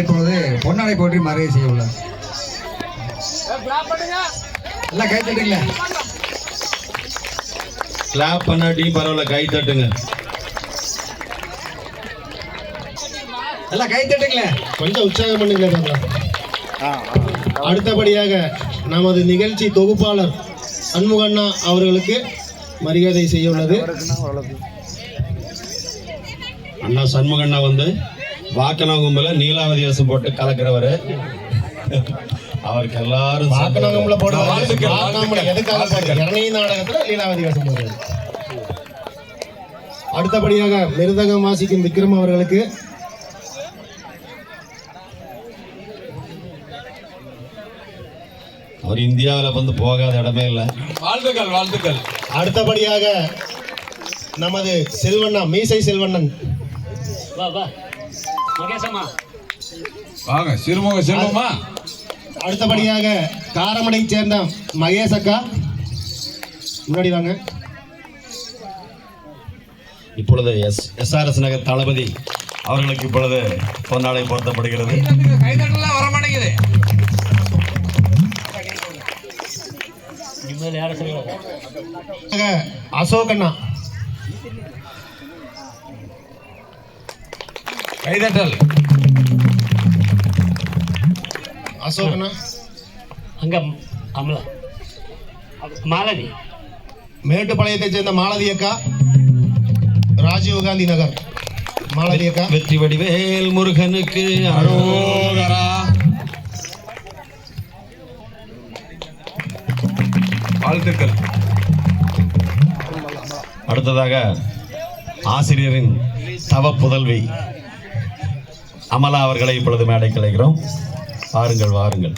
இப்பொழுது பொன்னாடை போற்றி மறைய செய்ய உள்ளார். எல்லாம் கை தட்டுங்களே. கிளாப் பண்ணாட்டி பரவாயில்ல, கை தட்டுங்க. எல்லாம் கை தட்டுங்களே. கொஞ்சம் உற்சாகம் பண்ணுங்களே. அடுத்தபடியாக நமது நிகழ்ச்சி தொகுப்பாளர் சண்முகண்ணா அவர்களுக்கு மரியாதை செய்ய உள்ளது. அண்ணா சண்முகண்ணா வந்து வாக்கனாங்கும்பல நீலாவதி வேஷம் போட்டு கலக்கிறவரு. அவருக்கு எல்லாரும் வாக்கனாங்கும்பல நாடகத்துல லீலாவதி வேஷம் போடுறது. அடுத்தபடியாக மிருதகம் வாசிக்கும் விக்ரம் அவர்களுக்கு அவர் இந்தியாவில் வந்து போகாத இடமே இல்லை. வாழ்த்துக்கள் வாழ்த்துக்கள். அடுத்தபடியாக நமது செல்வண்ணா மீசை செல்வண்ணன் வாங்க சிறுமுக செல்வமா. அடுத்தபடியாக காரமடை சேர்ந்த மகேஷ் அக்கா முன்னாடி வாங்க. இப்பொழுது எஸ்ஆர்எஸ் நகர் தளபதி அவர்களுக்கு இப்பொழுது பொன்னாடை போர்த்தப்படுகிறது. கைதட்டலாம் வர மாட்டேங்குது. அசோகண்ணா கைதட்டல். அசோகண்ணா அங்க அமலா மாலதி மேட்டுப்பாளையத்தை சேர்ந்த மாலதி அக்கா, ராஜீவ் காந்தி நகர் மாலதி அக்கா. வெற்றி வடிவேல் முருகனுக்கு அரோகரா. வாழ்த்துக்கள். அடுத்ததாக ஆசிரியரின் தவ புதல்வி அமலா அவர்களை இப்பொழுது மேடை கலைக்கிறோம். வாருங்கள் வாருங்கள்.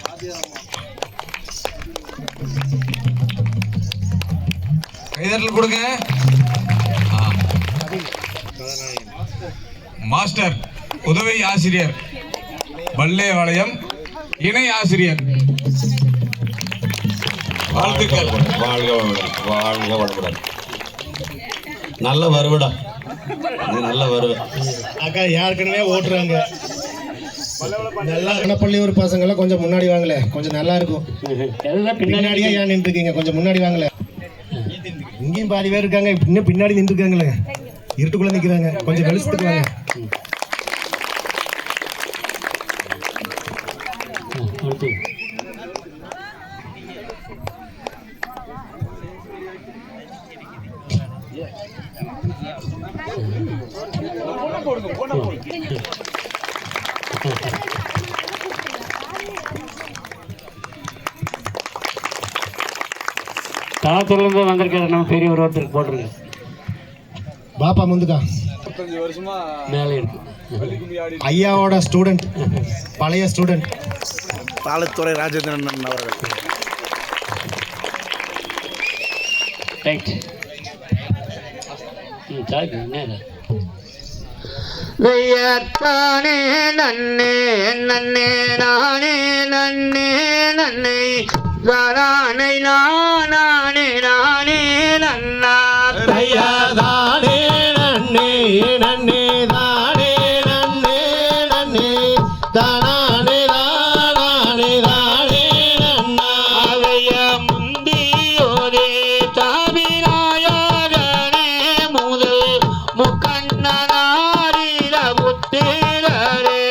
கைதட்டல் கொடுங்க. மாஸ்டர் உதவி ஆசிரியர் பல்லே வளையம் இணை ஆசிரியர் வாழ்த்துக்கள். வாழ்க வாழ்க வளமுடன். நல்ல வருவடா, நல்ல வருவ அக்கா. யாருக்குன்னே ஓட்டுறாங்க. நல்லா கணப்பள்ளி ஒரு பசங்களை கொஞ்சம் முன்னாடி வாங்கல, கொஞ்சம் நல்லா இருக்கும். பின்னாடியே ஏன் நின்று இருக்கீங்க? கொஞ்சம் முன்னாடி வாங்கல. இங்கேயும் பாதி பேர் இருக்காங்க, இன்னும் பின்னாடி நின்று இருக்காங்களே, இருட்டுக்குள்ள நிக்கிறாங்க. கொஞ்சம் வெளிச்சத்துக்கு வாங்க. தளத்திலிருந்து வந்திருக்கிற நம்ம பெரிய ஒருத்தருக்கு போட்டிருங்க. பாப்பா முந்துக்கா மேலே இருக்கு. ஐயாவோட ஸ்டூடெண்ட், பழைய ஸ்டூடெண்ட் பாலத்துறை ராஜேந்திரன் அவர்கள். ரைட். தானே நன்னே நன்னே நானே நன்னே நன்னை தானே நானே நானே நன்னா தானே நன்னே நன்னே தானே நன்னே நன்னே தானே தானே தானே நன்னா அவைய முந்தியோரே தாவிராயகனே முதல் முக்கண்ணனாரில புத்திரரே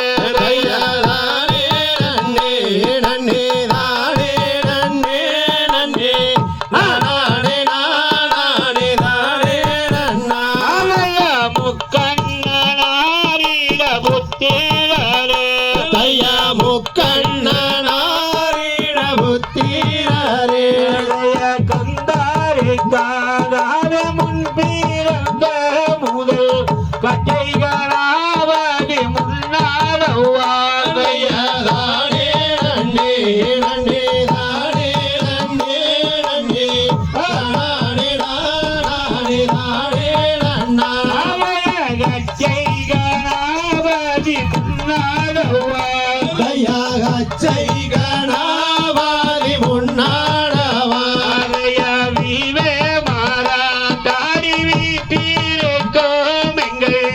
தானே நன்னே நன்னே தானே நன்னே நன்னே நானே நானே தானே நன்னா அவைய முக்கண்ணனாரில புத்திரரே தையா முக்கண்ணனாரிட புத்திரரே கந்தாரி தாராத முன்பிறந்த முதல் கட்டைகளாவதி முன்னாடவாதைய தானே நன்னே நன்னே தானே நன்னே நன்னே தானே தானே தானே நன்னா கட்டைகளாவதி முன்னாடவா தையா கச்சை கணாவாதி முன்னாடவா வீவே மாறா தாடி வீட்டிருக்கோம் எங்கள்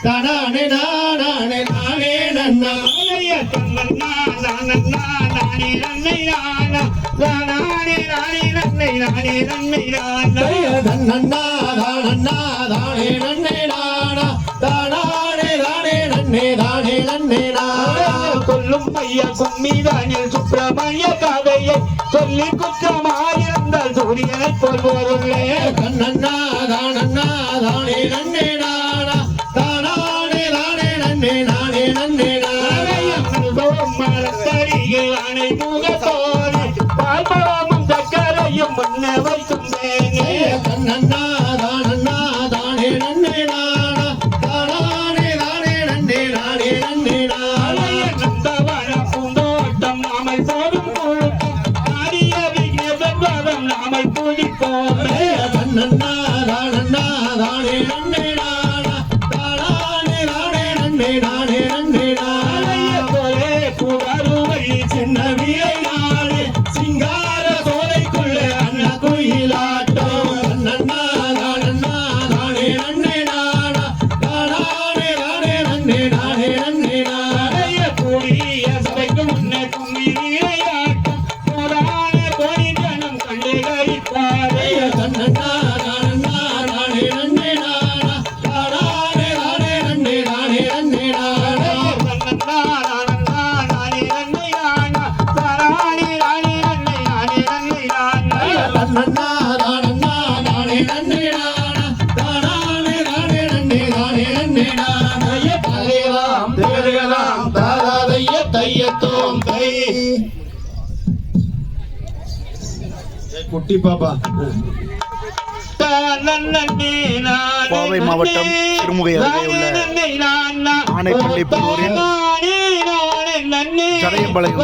தானே நானே நானே நன்னா தன்னன்னா நானன்னா நானே நன்னை நானா நானே நானே நன்னை நானே நன்னை நானா தன்னன்னா தானன்னா தானே நன்னே நானா தானே தானே நன்னே தானே நன்னே நானா கொல்லும் ஐயா கும்மிதானில் சுப்பிரமணிய கதையை சொல்லி குற்றமாயிருந்தால் சூரியனை போல் போருள்ளே தன்னன்னா தானன்னா தானே நன்னே நானா தானே தானே நன்னே நானே நன்னே மலத்தடிகை அணை முகத்தோடு பால்பழமும் சக்கரையும் முன்ன வைக்கும் தேனே தன்னன்னா தானன்னா தானே நன்னே நானா தானே தானே நன்னே நானே நன்னே நானா நந்தவன பூந்தோட்டம் நாமை போடும் கூட்டம் காரிய விஜயம் நாமை பூஜிப்போமே தன்னன்னா தானன்னா தானே நன்னே நானா தானே தானே நன்னே நானே நன்னே நானா சின்ன வீரை நாடு சிங்கார சோலைக்குள்ள அண்ணா குயிலாட்டம் நன்னா தானன்னா தானே நன்னே நானா தானே தானே நன்னே நானே நன்னே நானா கூடிய சபைக்கு முன்னே கும்மி வீரையாட்டம் போரான கோடி ஜனம் கண்டு கழிப்பாரே தன்னன்னா தானன்னா தானே நன்னே நானா தானே தானே நன்னே நானே நன்னே நானா தன்னன்னா தானன்னா தானே நன்னே நானா தானே தானே நன்னே நானே நன்னே நானா தலையலாம் தேடுகலாம் தாராதைய தையத்தோம் தை குட்டி பாப்பா கோவை மாவட்டம் சிறுமுகை அருகே உள்ள ஆனைப்பள்ளி புதூரில் சடையம்பாளையம்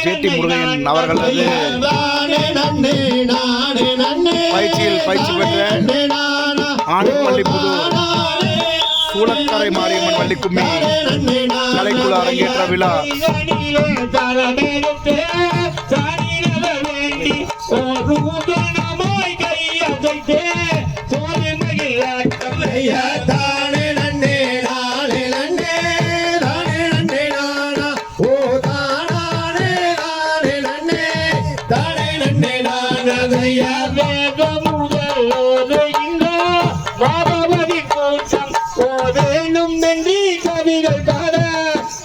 ஜேடி முருகையன் அவர்களது பயிற்சியில் பயிற்சி பெற்ற ஆனைப்பள்ளி புதூர் சூளக்கரை மாரியம்மன் வள்ளிக்கும்மி கலைக்குழு அரங்கேற்ற விழா தானே நன்னே நானே நன்னே தானே நன்னே நானா ஓ தானே தானே நன்னே தானே நன்னே நானா தையா வேத முதலோடு இந்த பாபவதி கூட்டம் ஓதேனும் நன்றி கவிகள் பாட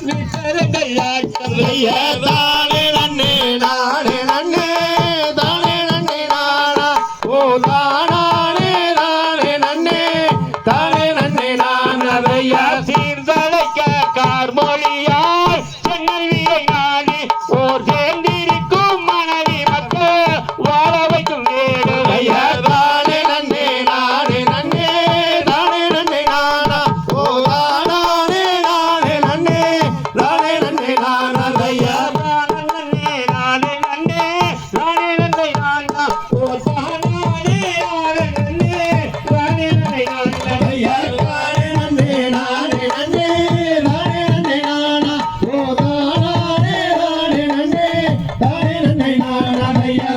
வித்தரங்கள் ஆட்டம் தையா தானே நன்னே நானே நன்னே தானே நன்னே நானா ஓ தானே தானே நன்னே தானே நன்னே நானா தையா சீர்தழைக்க கார்மொழியாய் சென்னல்வியை நாடி ஓர் சேர்ந்திருக்கும் மனைவி மக்கள் வாழ வைக்கும் வேடு தையா தானே நன்னே நானே நன்னே தானே நன்னே நானா ஓ தானே தானே நன்னே தானே நன்னே நானா தையா தையா தானே நன்னே நானே நன்னே தானே நன்னே நானா ஓ தானே தானே நன்னே தானே நன்னே நானா தையா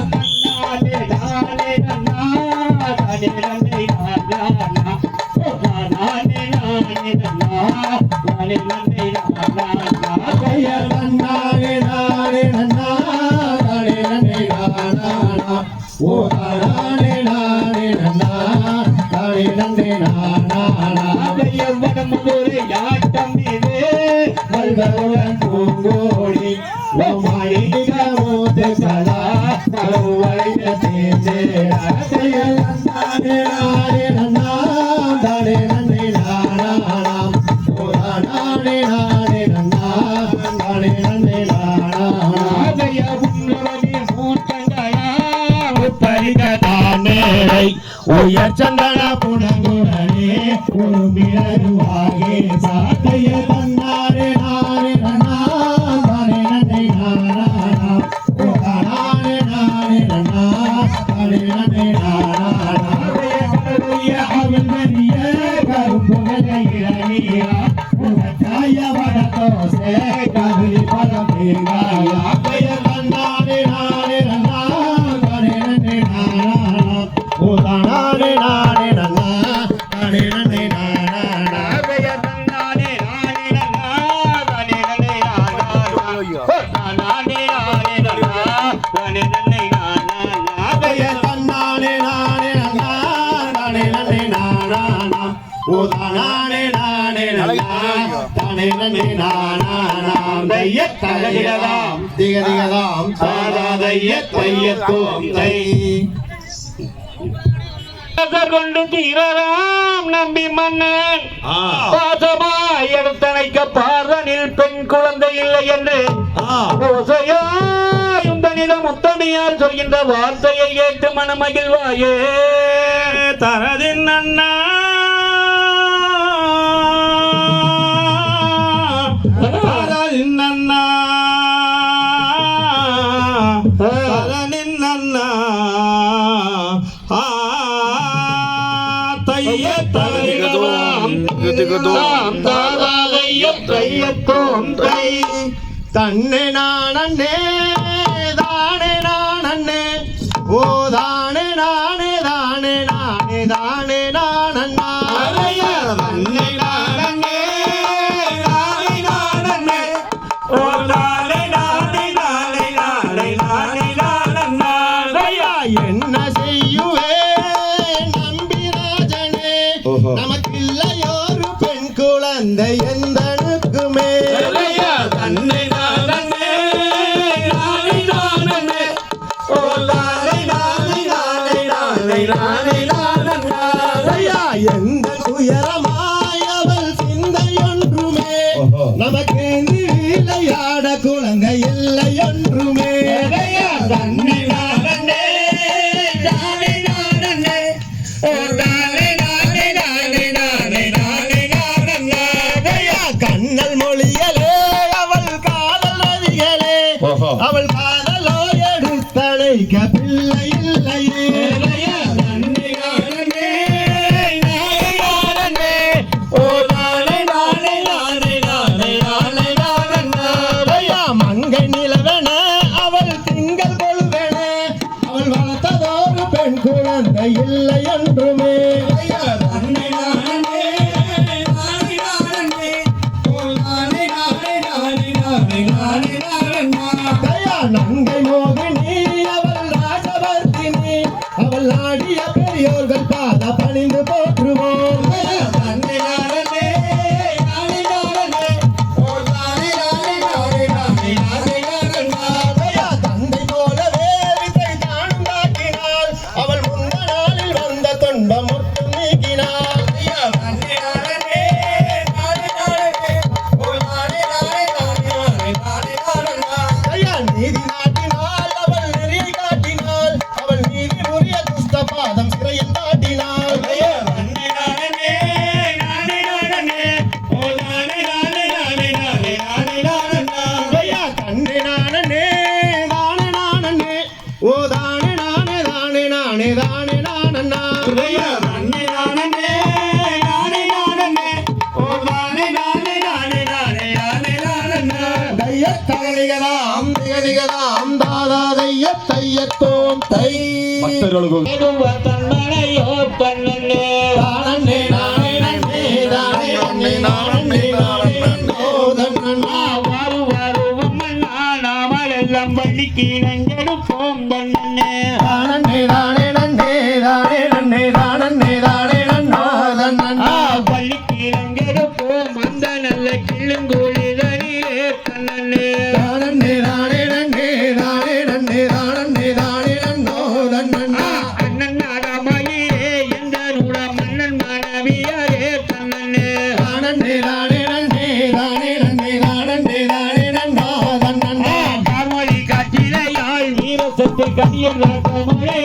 தையா நன்னானே நானே நன்னா தானே நன்னே நானா ஓ தானே நானே நன்னா தானே நன்னே நானா மல்களுடன் பூங்கோடி மாளிக மூத்து கலா கருவழிய தேஞ்சேரா தையா நன்னானே நானே நன்னா தானே நன்னே நானா ஓ தானே நானே நன்னா தானே நன்னே நானா பரிகதானேரை உயர் சந்தன புனங்குடனே ஒரு மிளகுவாகே சாத்தைய தன்னாரே நானே நன்னா தானே நன்னே நானா ஓ தானே நானே நன்னா தானே நன்னே நானா அவள் மரிய கரும்புகளை இளநீரா உனக்காய வடதோசை கருளி பலம் தேங்காயா தன்னாரே நானே நன்னா தானே நன்னே நானா ஓ தானே நானே நன்னா தானே நன்னே நானா தானே நன்னே நானாம் தைய தகதிகதாம் திகதிகதாம் தாதா தைய தையத்தோம் தை கொண்டு தீரராம் நம்பி மன்னன் பாசமாய் எடுத்தணைக்க பார்வனில் பெண் குழந்தை இல்லை என்று ஓசையாயுந்தனிடம் முத்தமையால் சொல்கின்ற வார்த்தையை கேட்டு மனமகிழ்வாயே தரதின் அண்ணா தரதின் அண்ணா தரனின் அண்ணா தன்னே நானே தானே நானே ஓ தானே நானே தானே நானே தானே நானண்ணா தன்னே நானே தானே நானே ஓ தானே நானே தானே நானே தானே நானண்ணா என்ன செய்யுவே நம்பிராஜனே நமக்கில்லையோரு பெண் குழந்தை எந்தனுக்குமே தன்னை நானே நானே நானே ஓ நானே நானே நானே நானே நானே நானே எந்த துயரமாய் அவள் சிந்தையொன்றுமே நமக்கு விளையாட குழந்தை இல்லை ஒன்றுமே தன்னை நானே நானே நானே ஓ நானே நானே நானே நானே நானே நானே கண்ணல் மொழியலே அவள் காதல் நதிகளே அவள் காதலோ எடுத்தழைக்க பிள்ளை இல்லையே நன்னே நானே நானே ஓ நானே நானே நானே நானே நானே நானே மங்கை நிலவென அவள் திங்கள் கொள்வென அவள் வளர்த்ததோடு பெண் குழந்தை இல்லை என்றுமே நன்னே நானே நங்கை மோகினி அவள் ராஜவர்த்தினி அவள் நாடிய பெரியோர்கள் பாத பணிந்து போற்றுவோம் தந்தை போலவே வித்தை தானும் காட்டினாள் அவள் முந்த நாளில் வந்த துன்பம் முற்றும் நீக்கினாள் நீதி நாட்டினாள் அவள் நெறி காட்டினாள் அவள் நீதி உரிய துஷ்ட பாதம் சிறையில் காட்டினாள் தன்னை நானே தானே நானே ஓ தானே நானே தானே நானே தானே நானண்ணா தன்னை நானே நானே நானே ஓ தானே நானே நானே நானே நானே நானண்ணா தைய தகதிகதாம் திகதிகதாம் தாதா தைய தையத்தோம் தை தன்னனையோ தன்னே தானே நானே நன்னே தானே நன்னே நானே நானே நன்னோ தன்னண்ணா வாரு வாருவும் நாமெல்லாம் பள்ளிக்கு நஞ்செடுப்போம் தன்னே தானே தானே நன்னே தானே நன்னே தானே தானே நன்னோ தன்னண்ணா பள்ளிக்கு நஞ்செடுப்போம் அந்த நல்ல கிள்ளுங்கூழிதனிலே தன்னே தானே தானே நன்னே தானே நன்னே தானே தானே நன்னோ தன்னண்ணா அண்ணன் நாடாமையே எந்த நூட மன்னன் மாணவியாரே தன்னே தானே தானே நன்னே தானே நன்னே தானே தானே நன்னோ தன்னண்ணா கார்மொழி காட்டிலையாள் வீரசத்து கதியில் மழை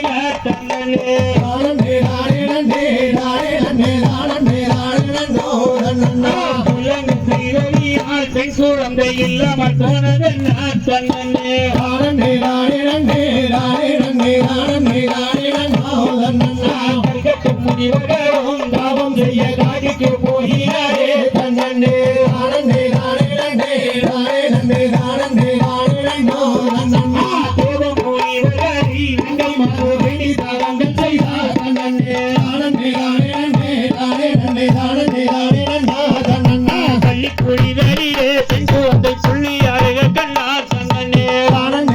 தன்னே தானே தானே நன்னே தானே நன்னே தானே தானே நன்னோ தன்னண்ணா புலங்கு செய்தவியால் பெண் குழந்தை இல்லாமல் போனதென்ன தன்னே தானே தானே நன்னே தானே நன்னே தானே தானே நன்னோ தன்னண்ணா கற்கட்டும் முனிவரும் தாபம் செய்ய காடிக்கு போகிறாரே தன்னே தானே தானே நன்னே தானே நன்னே தானே தானே நன்னோ தன்னண்ணா தேவம் முனிவரை நங்கை மாறு வேண்டி தாவங்கள் செய்தார் தன்னே தானே தானே நன்னே தானே நன்னே தானே தானே நன்னோ தன்னண்ணா பள்ளிக்குடி தரிலே பெண் குழந்தை புள்ளியாக கண்ணார் தன்னே தானே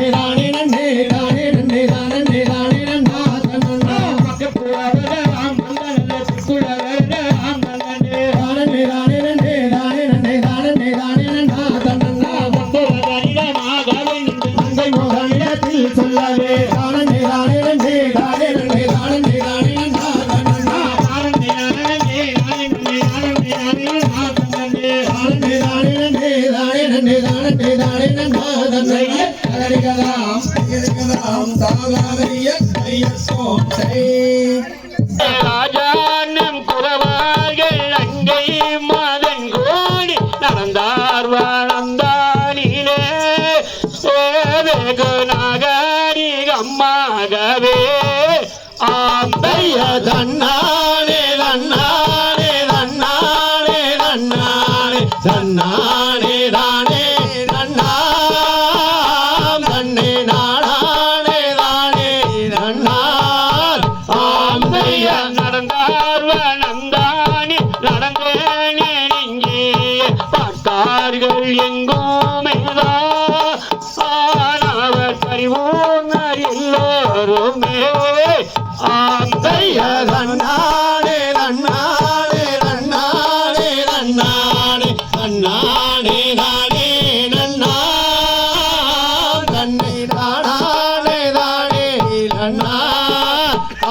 ராஜானம் குறவார்கள் அங்கை மதன் கோடி நடந்தார் வாழ்ந்தானிலே வெகு நாகரிகம்மாகவே ஆந்தைய தன்னானே தன்னானே தன்னானே தன்னானே தன்னானே தானே தன்னா தன்னே நாடானே தானே தன்னார் ஆந்தைய நடந்தார் வனந்தானே நடந்தேனே இங்கே பார்த்தார்கள் எங்குமேதான் ஆனவர் பரிவோனர் எல்லோருமே ஆந்தைய தன்னானே தன்னானே தன்னானே தன்னானே தன்னானே தானே நன்னா தன்னை தானே தானே நன்னா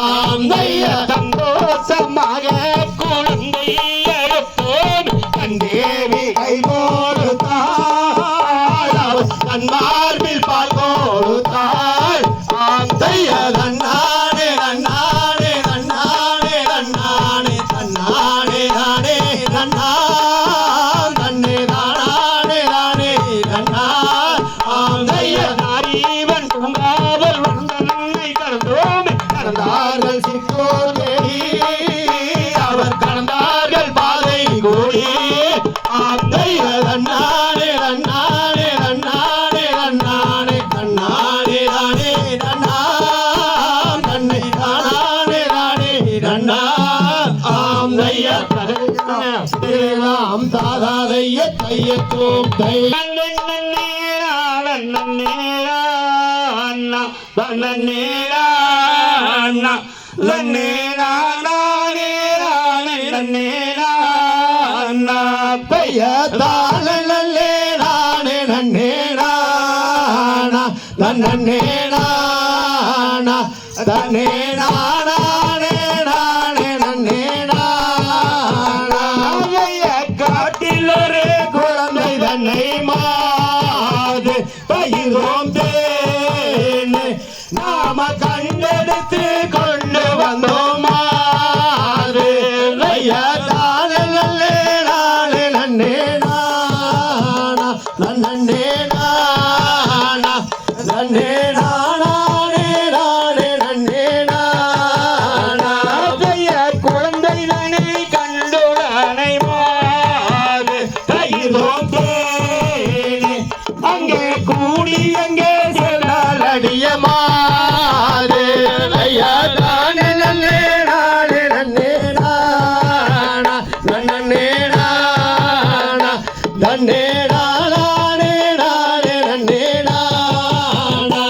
ஆந்தைய சந்தோஷமாக குழந்தை எடுத்தோம் கண்டேவி கைகோடுத்தாள் தன் மார்பில் பால் கொடுத்தாள் ஆந்தைய தன்னானே தன்னானே தன்னானே தன்னானே தன்னானே தானே தன்னா தன்னே தானே தானே தன்னா ஆந்தைய நாரீவன் பூங்காவல் வந்த நன்மை கடந்தோம் கடந்தார்கள் சித்தோர் தேடி அவர் கடந்தார்கள் பாதை கூடி ஆந்தைய தன்னானே தன்னானே தன்னானே தன்னானே தன்னானே தானே தன்னா தன்னை தானே தானே தன்னா ஆந்தைய தேவாம் தாதாதைய தையத்தோம் தை காட்டிலொரு குழந்தை தன்னை மாது பயிரோம் தேனே நாம கண்டெடுத்து கொண்டு வந்தோம் மாது தானே நன்னே நன்னே நானா நன்னே நானா நன்னே நானே நானே நன்னே நானா குழந்தை தன்னை கண்டுடனை மாது பயிரோம் தேனே அங்கே கூடி அங்கே செல்லாலடிய மாறு தானே நன்னே நானே நன்னே நானா நன்னே நானா தன்னே நானே நானே நன்னே நானா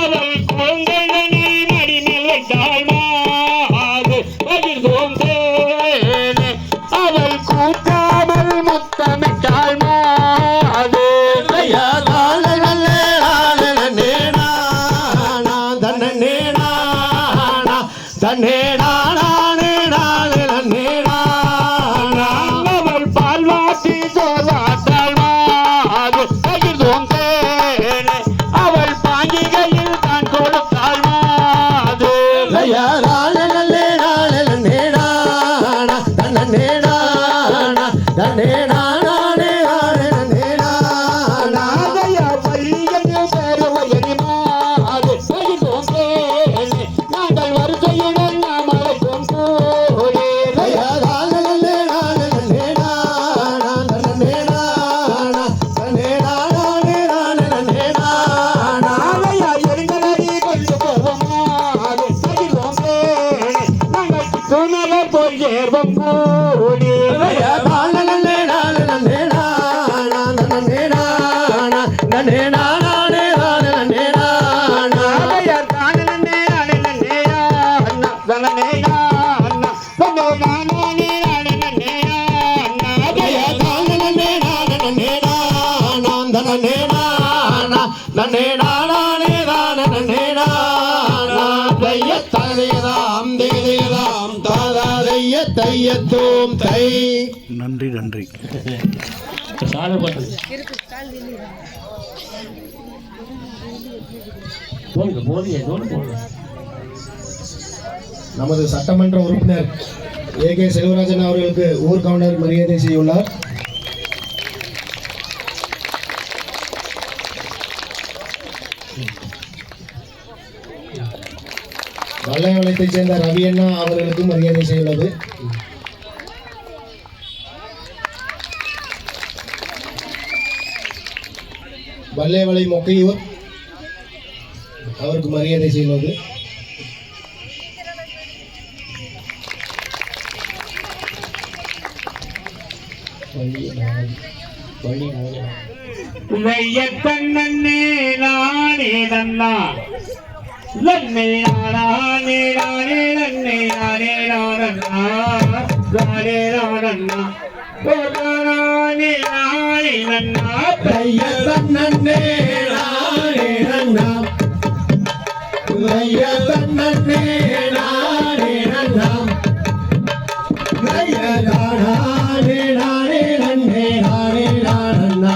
அவள் குழந்தைகளை நடினில் வைத்தாள் மாறு பகிர்ந்தோம் தேனே அவள் கூட்டாமல் முத்தமிட்டாள் மாறு தானே நன்னே நானே நன்னே நானா தன்னே நானா தன்னே நானே நானே நன்னே நானா அவள் பால்வாசி சோதாட்டாள் மாது பகிர்ந்தோம் தேனே அவள் பாஞ்சிகையில் தான் கொடுத்தாள் மாது தானே நன்னே நானே நன்னே நானா தன்னே நானா தன்னே நானே நானே நன்னே நானா பள்ளியில் பேருவயனி மாது பகிர்ந்தோம் தேனே நாங்கள் வரிசையுடன் நாம் அழைப்போம் கூடி தானே நன்னே நானே நன்னே நானா தன்னே நானா தன்னே நானே நானே நன்னே நானா எரிந்தனடி கொண்டு போவோம் மாது பகிர்ந்தோம் தேனே நாங்கள் துணவர் போய் சேர்வோம் கூடி தானே நன்னே நானே நன்னே நானா தன்னே நானா நன்னே நானே நானே நன்னே நானா தானே நன்னே நானே நன்னே நானா தன்னே நானா தன்னே நானே நானே நன்னே நானா தானே நன்னே நானே நன்னே நானா தன்னே நானா நன்னே நானே நானே நன்னே நானா தைய தலையதாம் தேதையதாம் தாதாதைய தைய தையத்தோம் தை. நன்றி நன்றி. சாலை பாட்டு போங்க போதிய போங்க. நமது சட்டமன்ற உறுப்பினர் ஏகே செல்வராஜன் அவர்களுக்கு ஊர் கவுண்டர் மரியாதை செய்துள்ளார். வல்லையவளத்தைச் சேர்ந்த ரவி அண்ணா அவர்களுக்கு மரியாதை செய்துள்ளது. வல்லையவளை மொக்கையூர் அவருக்கு மரியாதை செய்துள்ளது. வையக்கண்ணே நானே நன்னா நன்னே நானே நானே நன்னே நானே நானண்ணா நானே நானண்ணா நானே நானே நன்னா வையக்கண்ணே நானே நன்னா வையக்கண்ணே நானே நன்னா நானே நானே நன்னே நானே நானண்ணா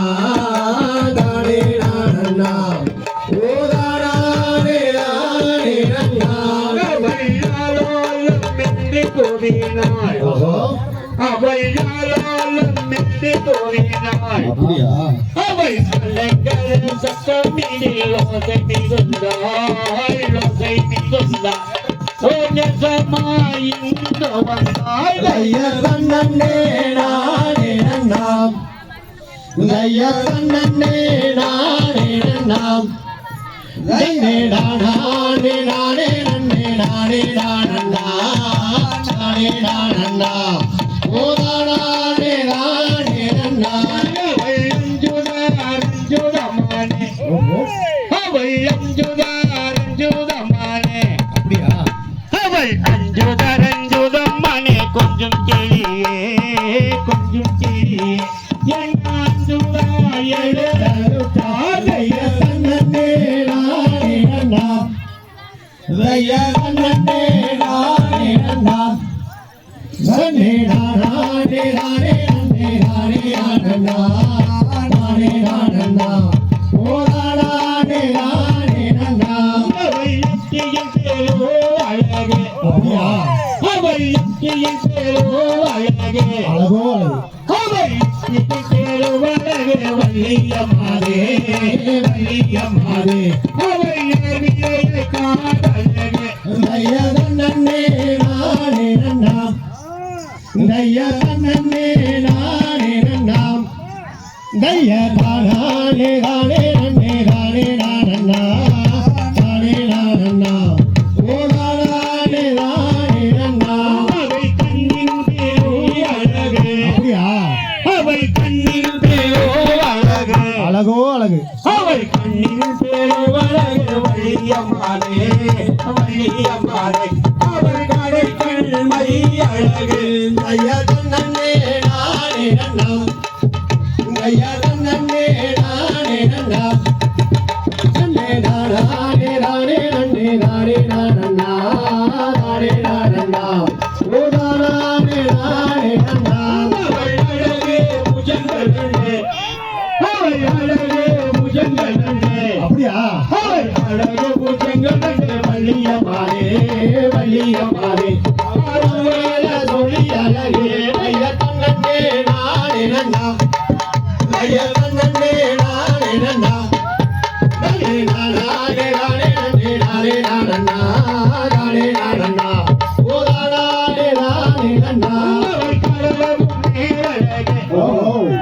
நானே நானண்ணா ஓ நானே நானே நன்னா அவள் மென்று போவினாள் அவள் மென்று போவினாள் அப்படியா? அவள் சொல்லங்கள் சத்தமிடில் ஓசை மிகுந்தாள் ஓசை மிகுந்தாள் ஓஞ்சமாயிந்த வந்தாள் வையக்கண்ணே நானே நன்னா வையக்கண்ணே நானே நன்னா நன்னே நானே நானே நன்னே நானே நானண்ணா நானே நானண்ணா ஓ நானே நானே நன்னா அவள் அஞ்சுதமானே அவள் அஞ்சுதமானே அப்படியா? அவள் அஞ்சுதரஞ்சுதம்மனே கொஞ்சம் கிளியே கொஞ்சம் கிளியே என் அஞ்சுதா எழுதருத்தார் வையக்கண்ணே நானே நன்னா வையக்கண்ணே நானே நன்னா நன்னே நானே நானே நன்னே நானே நானண்ணா நானே நானண்ணா ஓ நானே நானே நன்னா அவள் எட்டியில் பேரோ அழகே அப்படியா? அவள் எட்டியில் பேரோ அழகே அழகோ அழகு. அவள் எட்டியில் பேரோ அழகே வள்ளியம்மாதே வள்ளியம்மாதே அவள் ஏவியை காதழகே வையக்கண்ணே நானே நன்னா வையக்கண்ணே நானே நன்னா வையக்கண்ணே நானே நன்னே நானே நானண்ணா நானே நானண்ணா ஓ நானே நானே நன்னா அவள் கண்ணின் பேரோ அழகே அப்படியா? அவள் கண்ணின் பேரோ அழகே அழகோ அழகு. அவள் கண்ணின் பேரோ அழகே வள்ளியம்மாதே வள்ளியம்மாதே அவள் கடைக்கண் மை அழகு வையக்கண்ணே நானே நன்னா வையக்கண்ணே நானே நன்னா நன்னே நானே நானே நன்னே நானே நானண்ணா நானே நானண்ணா ஓ நானே நானே நன்னா அவள் அழகே புஜங்கள் நன்னே அவள் அழகே புஜங்கள் நன்னே அப்படியா? அவள் அழகு புஜங்கள் நன்னே வள்ளியம்மாதே வள்ளியம்மாதே அவள் சொல்லி அழகே வையக்கண்ணே நானே நன்னா வையக்கண்ணே நானே நன்னா நன்னே நானே நானே நன்னே நானே நானண்ணா நானே நானண்ணா ஓ நானே நானே நன்னா அவள் கரவும் மேலழகே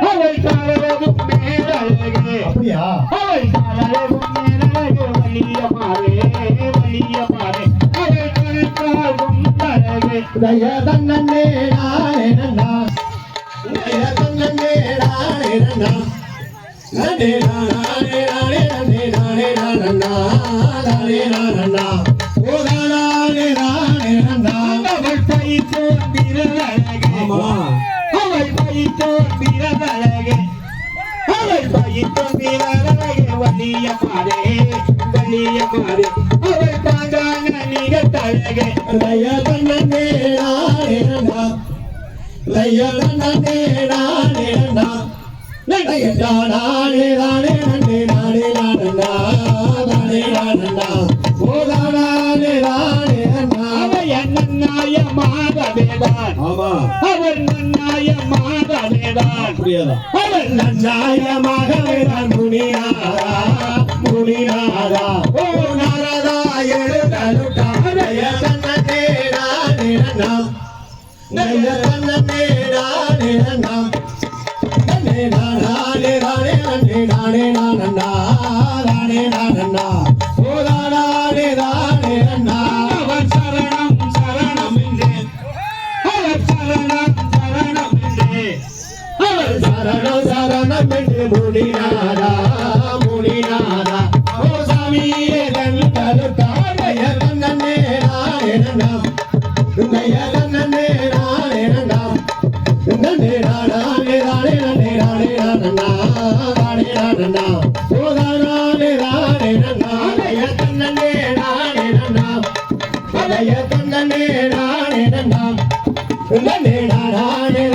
அவள் கரவும் மேலழகே அப்படியா? அவள் கரவும் மேலழகே வள்ளியம்மாதே வள்ளியம்மாதே அவள் கரவும் அழகே வையக்கண்ணே நானே நன்னா வையக்கண்ணே நானே நன்னா நன்னே நானே நானே நன்னே நானே நானண்ணா நானே நானண்ணா ஓ நானே நானே நன்னா அவள் பைத்தோ பிறழகே அவள் பைத்தோ பிறழகே அவள் பைத்தோ பிறழகே வள்ளியம்மாதே வள்ளியம்மாதே அவள் பாங்கான நிகழ்த்தழகே வையக்கண்ணே நானே நன்னா தைய நன்னே நானே நன்னா நன்னே நானே நானே நன்னே நானே நானன்னா நானே நானன்னா ஓ நானே நானே நன்னா அவன் நன்னாயமாகவேதான் ஆமா அவன் நன்னாயமாகவேதான் அப்படியேதான் அவன் நன்னாயமாகவேதான் முனியாரா முனியாரா ஓ நாரதா எழுதலுட்டா தைய நன்னே நானே நன்னா தைய நன்னே நானே நன்னா நன்னே நானே நானே நன்னே நானே நானன்னா நானே நானன்னா ஓ நானே நானே நன்னா அவன் சரணம் சரணம் என்றே அவன் சரணம் சரணம் என்றே அவன் சரணம் சரணம் என்று முனிநாதா முனிநாதா ஓ சாமியே கண்களுக்காய கண்ணனே நானே நன்னாம் நய கண்ணனே நானே நன்னாம் நன்னே நானே நானே நன்னே நானே நானன்னா நானே நானன்னா ஓ நானே நானே நன்னா நய கண்ணனே நானே நன்னாம் நய கண்ணனே நானே நன்னாம் நன்னே நானே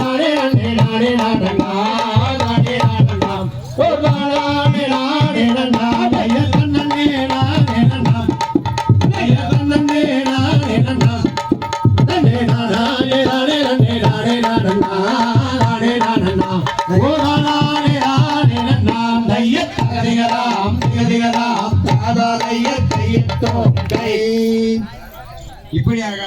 நானே நன்னே நானே நானன்னா நானே நானன்னா ஓ நானே நானே நன்னா நய கண்ணனே நானே நன்னாம் நய கண்ணனே நானே நன்னாம் நன்னே நானே நானே நன்னே நானே நானன்னா நானே நானன்னா ஓ நானே நானே நன்னா நய தகதிகராம் தகதிகராம் தாதா நய கையத்தோ கை இப்படியாக